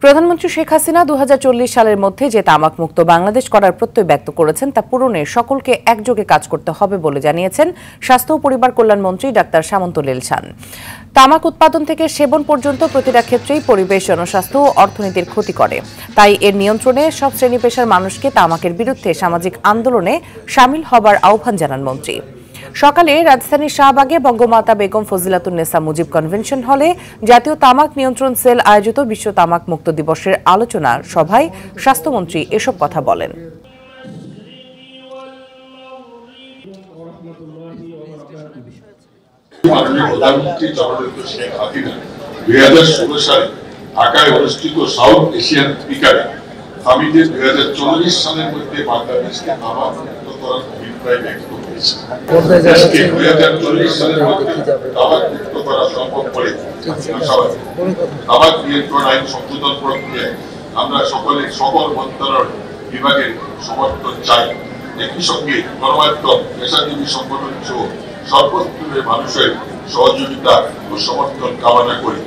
প্রধানমন্ত্রী শেখ হাসিনা ২০৪০ সালের মধ্যে যে তামাক মুক্ত বাংলাদেশ করার প্রত্যয় ব্যক্ত করেছেন তা পূরণে সকলকে একযোগে কাজ করতে হবে বলে জানিয়েছেন স্বাস্থ্য ও পরিবার কল্যাণ মন্ত্রী ডাক্তার সামন্ত লিলশান। তামাক উৎপাদন থেকে সেবন পর্যন্ত প্রতিটা ক্ষেত্রেই পরিবেশ, জনস্বাস্থ্য ও অর্থনীতির ক্ষতি করে। তাই এর নিয়ন্ত্রণে সব শ্রেণী পেশার মানুষকে তামাকের বিরুদ্ধে সামাজিক আন্দোলনে শামিল হবার আহ্বান জানান মন্ত্রী। সকালে রাজধানীর শাহবাগে বঙ্গমাতা বেগম ফজিলাতুন্নেসা মুজিব কনভেনশন হলে জাতীয় তামাক নিয়ন্ত্রণ সেল আয়োজিত বিশ্ব তামাক মুক্ত দিবসের আলোচনা সভায় স্বাস্থ্যমন্ত্রী এসব কথা বলেন। প্রধানমন্ত্রী জননেত্রী শেখ হাসিনা 2016 সালে ঢাকায় অনুষ্ঠিত সাউথ এশিয়ান স্পিকারে সামিটে 2040 সালের মধ্যে বাংলাদেশকে তামাক মুক্ত করার অভিপ্রায় ব্যক্ত করেছে। দেশকে 2040 সালের মধ্যে তামাক মুক্ত করা সম্ভব বলে আশাবাদী। তামাক নিয়ন্ত্রণ আইন সংশোধন প্রক্রিয়ায় আমরা সকল মন্ত্রণালয় বিভাগের সমর্থন চাই। একই সঙ্গে গণমাধ্যম, পেশাজীবী সংগঠন সহ সর্বস্তরের মানুষের সহযোগিতা ও সমর্থন কামনা করি।